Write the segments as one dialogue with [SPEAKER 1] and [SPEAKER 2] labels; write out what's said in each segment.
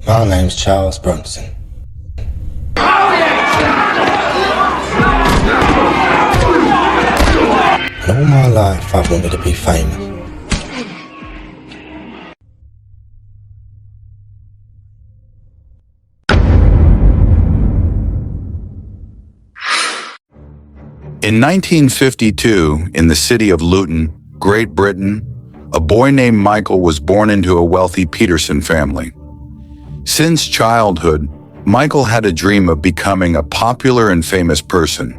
[SPEAKER 1] My name's Charles Bronson. And all my life I've wanted to be famous.
[SPEAKER 2] In 1952, in the city of Luton, Great Britain, a boy named Michael was born into a wealthy Peterson family. Since childhood, Michael had a dream of becoming a popular and famous person.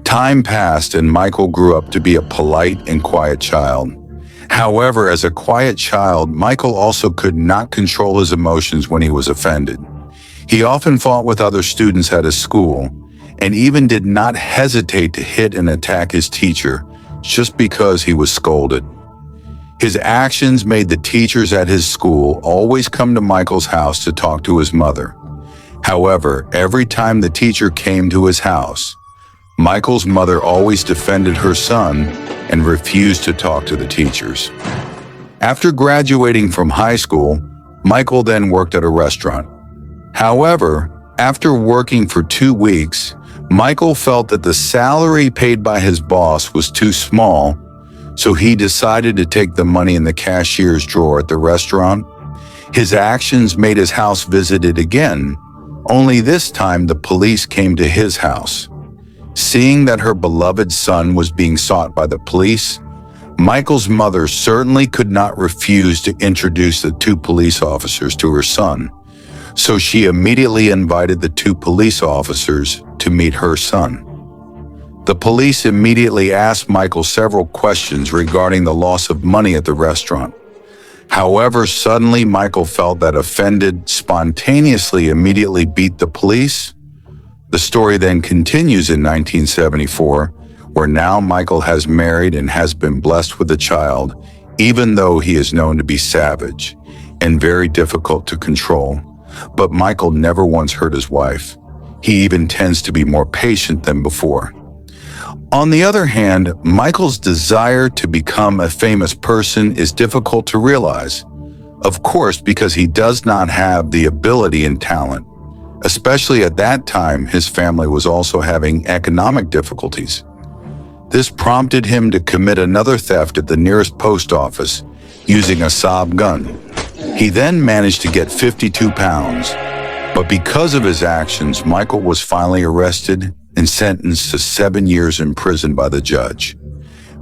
[SPEAKER 2] Time passed and Michael grew up to be a polite and quiet child. However, as a quiet child, Michael also could not control his emotions when he was offended. He often fought with other students at his school, and even did not hesitate to hit and attack his teacher just because he was scolded. His actions made the teachers at his school always come to Michael's house to talk to his mother. However, every time the teacher came to his house, Michael's mother always defended her son and refused to talk to the teachers. After graduating from high school, Michael then worked at a restaurant. However, after working for 2 weeks, Michael felt that the salary paid by his boss was too small, so he decided to take the money in the cashier's drawer at the restaurant. His actions made his house visited again, only this time the police came to his house. Seeing that her beloved son was being sought by the police, Michael's mother certainly could not refuse to introduce the 2 police officers to her son, so she immediately invited the 2 police officers to meet her son. The police immediately asked Michael several questions regarding the loss of money at the restaurant. However, suddenly Michael felt that offended, spontaneously immediately beat the police. The story then continues in 1974, where now Michael has married and has been blessed with a child, even though he is known to be savage and very difficult to control. But Michael never once hurt his wife. He even tends to be more patient than before. On the other hand, Michael's desire to become a famous person is difficult to realize, of course, because he does not have the ability and talent. Especially at that time, his family was also having economic difficulties. This prompted him to commit another theft at the nearest post office using a Saab gun. He then managed to get 52 pounds, but because of his actions, Michael was finally arrested and sentenced to 7 years in prison by the judge.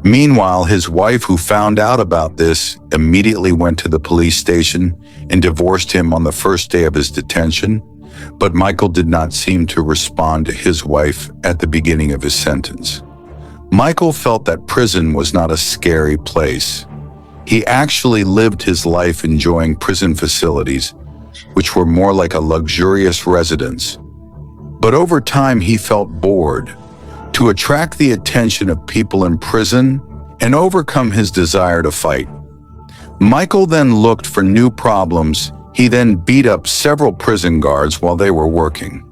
[SPEAKER 2] Meanwhile, his wife, who found out about this, immediately went to the police station and divorced him on the first day of his detention, but Michael did not seem to respond to his wife at the beginning of his sentence. Michael felt that prison was not a scary place. He actually lived his life enjoying prison facilities, which were more like a luxurious residence. But over time, he felt bored. To attract the attention of people in prison and overcome his desire to fight, Michael then looked for new problems. He then beat up several prison guards while they were working.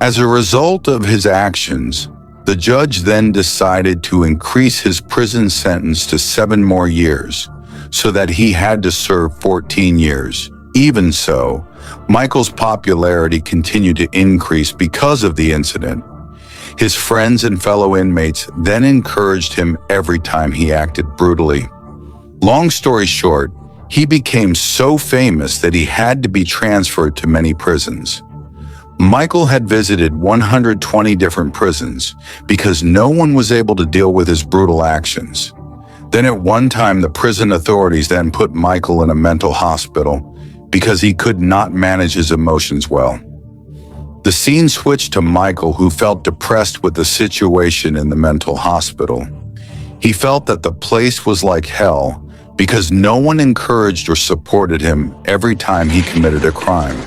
[SPEAKER 2] As a result of his actions, the judge then decided to increase his prison sentence to 7 more years, so that he had to serve 14 years. Even so, Michael's popularity continued to increase because of the incident. His friends and fellow inmates then encouraged him every time he acted brutally. Long story short, he became so famous that he had to be transferred to many prisons. Michael had visited 120 different prisons because no one was able to deal with his brutal actions. Then at one time, the prison authorities then put Michael in a mental hospital because he could not manage his emotions well. The scene switched to Michael, who felt depressed with the situation in the mental hospital. He felt that the place was like hell because no one encouraged or supported him every time he committed a crime.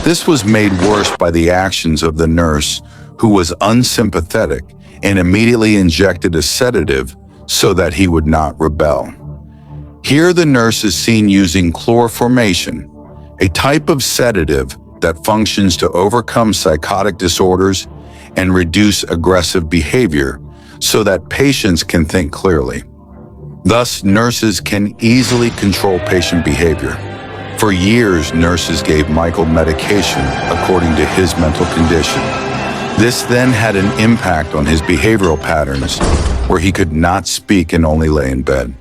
[SPEAKER 2] This was made worse by the actions of the nurse, who was unsympathetic and immediately injected a sedative so that he would not rebel. Here the nurse is seen using chloroformation, a type of sedative that functions to overcome psychotic disorders and reduce aggressive behavior so that patients can think clearly. Thus, nurses can easily control patient behavior. For years, nurses gave Michael medication according to his mental condition. This then had an impact on his behavioral patterns, where he could not speak and only lay in bed.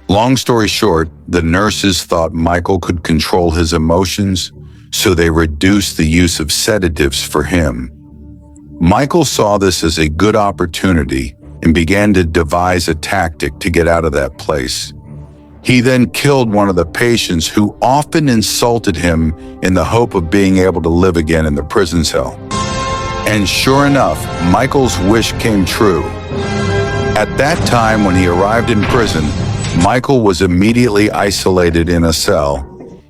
[SPEAKER 2] Long story short, the nurses thought Michael could control his emotions, so they reduced the use of sedatives for him. Michael saw this as a good opportunity and began to devise a tactic to get out of that place. He then killed one of the patients who often insulted him in the hope of being able to live again in the prison cell. And sure enough, Michael's wish came true. At that time, when he arrived in prison, Michael was immediately isolated in a cell.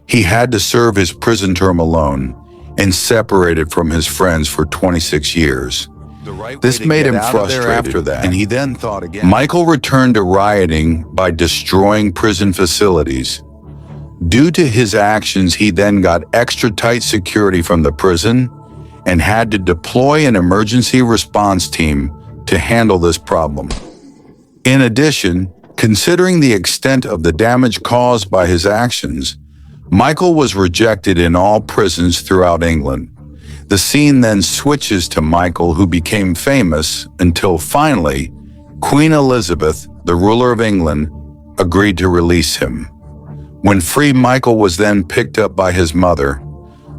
[SPEAKER 2] He had to serve his prison term alone and separated from his friends for 26 years. This made him frustrated after that, and he then thought again. Michael returned to rioting by destroying prison facilities. Due to his actions, he then got extra tight security from the prison and had to deploy an emergency response team to handle this problem. In addition, considering the extent of the damage caused by his actions, Michael was rejected in all prisons throughout England. The scene then switches to Michael, who became famous until finally, Queen Elizabeth, the ruler of England, agreed to release him. When free, Michael was then picked up by his mother.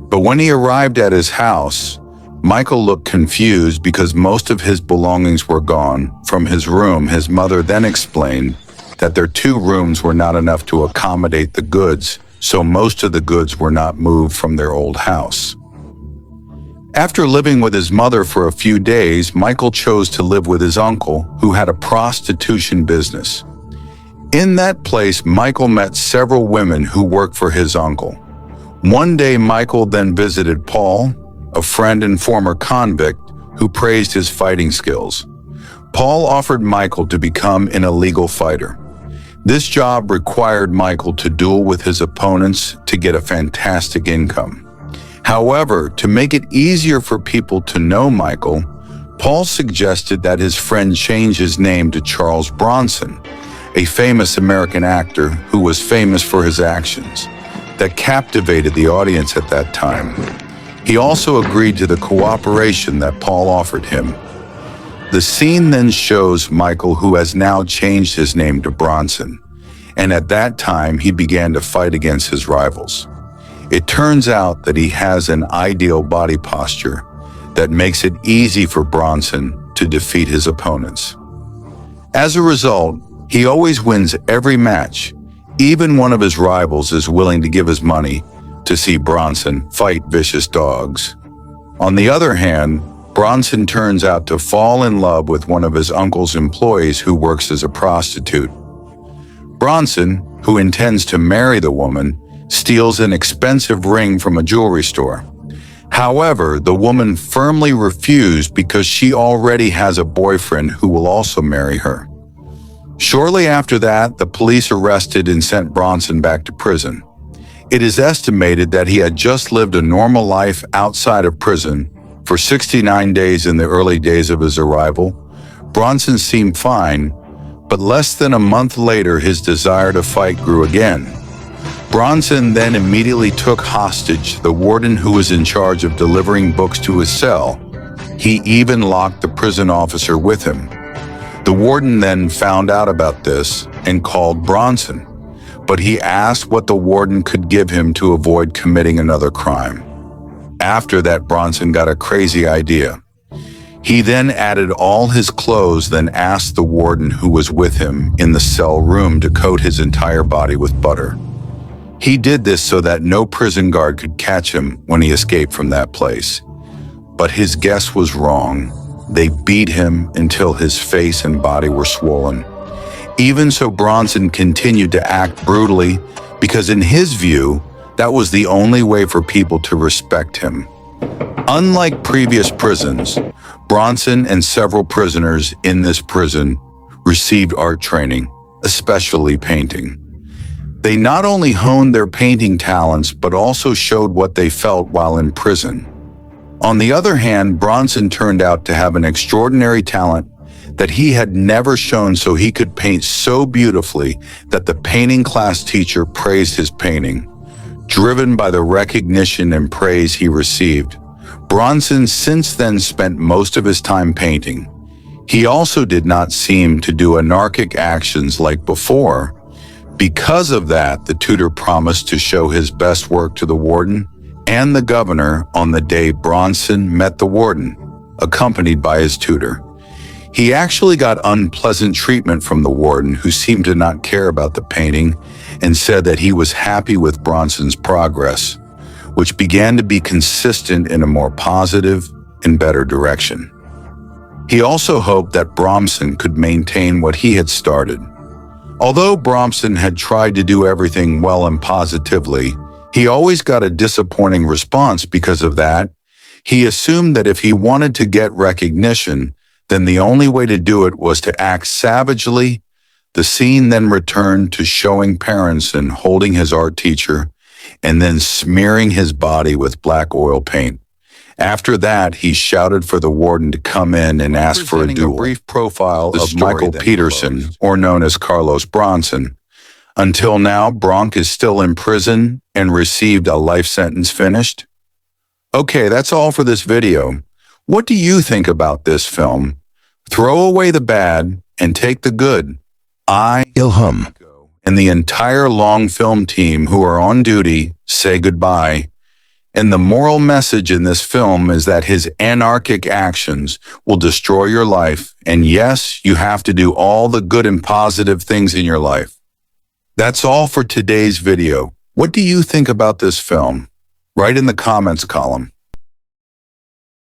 [SPEAKER 2] But when he arrived at his house, Michael looked confused because most of his belongings were gone from his room. His mother then explained that their 2 rooms were not enough to accommodate the goods, so most of the goods were not moved from their old house. After living with his mother for a few days, Michael chose to live with his uncle, who had a prostitution business. In that place, Michael met several women who worked for his uncle. One day, Michael then visited Paul, a friend and former convict, who praised his fighting skills. Paul offered Michael to become an illegal fighter. This job required Michael to duel with his opponents to get a fantastic income. However, to make it easier for people to know Michael, Paul suggested that his friend change his name to Charles Bronson, a famous American actor who was famous for his actions that captivated the audience at that time. He also agreed to the cooperation that Paul offered him. The scene then shows Michael, who has now changed his name to Bronson, and at that time he began to fight against his rivals. It turns out that he has an ideal body posture that makes it easy for Bronson to defeat his opponents. As a result, he always wins every match. Even one of his rivals is willing to give his money to see Bronson fight vicious dogs. On the other hand, Bronson turns out to fall in love with one of his uncle's employees who works as a prostitute. Bronson, who intends to marry the woman, steals an expensive ring from a jewelry store. However, the woman firmly refused because she already has a boyfriend who will also marry her. Shortly after that, the police arrested and sent Bronson back to prison. It is estimated that he had just lived a normal life outside of prison for 69 days in the early days of his arrival. Bronson seemed fine, but less than a month later, his desire to fight grew again. Bronson then immediately took hostage the warden who was in charge of delivering books to his cell. He even locked the prison officer with him. The warden then found out about this and called Bronson, but he asked what the warden could give him to avoid committing another crime. After that, Bronson got a crazy idea. He then added all his clothes, then asked the warden who was with him in the cell room to coat his entire body with butter. He did this so that no prison guard could catch him when he escaped from that place. But his guess was wrong. They beat him until his face and body were swollen. Even so, Bronson continued to act brutally because in his view, that was the only way for people to respect him. Unlike previous prisons, Bronson and several prisoners in this prison received art training, especially painting. They not only honed their painting talents, but also showed what they felt while in prison. On the other hand, Bronson turned out to have an extraordinary talent that he had never shown, so he could paint so beautifully that the painting class teacher praised his painting. driven by the recognition and praise he received. Bronson since then spent most of his time painting. He also did not seem to do anarchic actions like before. Because of that, the tutor promised to show his best work to the warden and the governor on the day Bronson met the warden, accompanied by his tutor. He actually got unpleasant treatment from the warden, who seemed to not care about the painting and said that he was happy with Bronson's progress, which began to be consistent in a more positive and better direction. He also hoped that Bronson could maintain what he had started. Although Bronson had tried to do everything well and positively, he always got a disappointing response because of that. He assumed that if he wanted to get recognition, then the only way to do it was to act savagely. The scene then returned to showing Peterson holding his art teacher and then smearing his body with black oil paint. After that, he shouted for the warden to come in and ask for a duel. A brief profile of Michael Peterson, or known as Carlos Bronson. Until now, Bronk is still in prison and received a life sentence finished. Okay, that's all for this video. What do you think about this film? Throw away the bad and take the good. Ilham and the entire long film team who are on duty say goodbye. And the moral message in this film is that his anarchic actions will destroy your life. And yes, you have to do all the good and positive things in your life. That's all for today's video. What do you think about this film? Write in the comments column.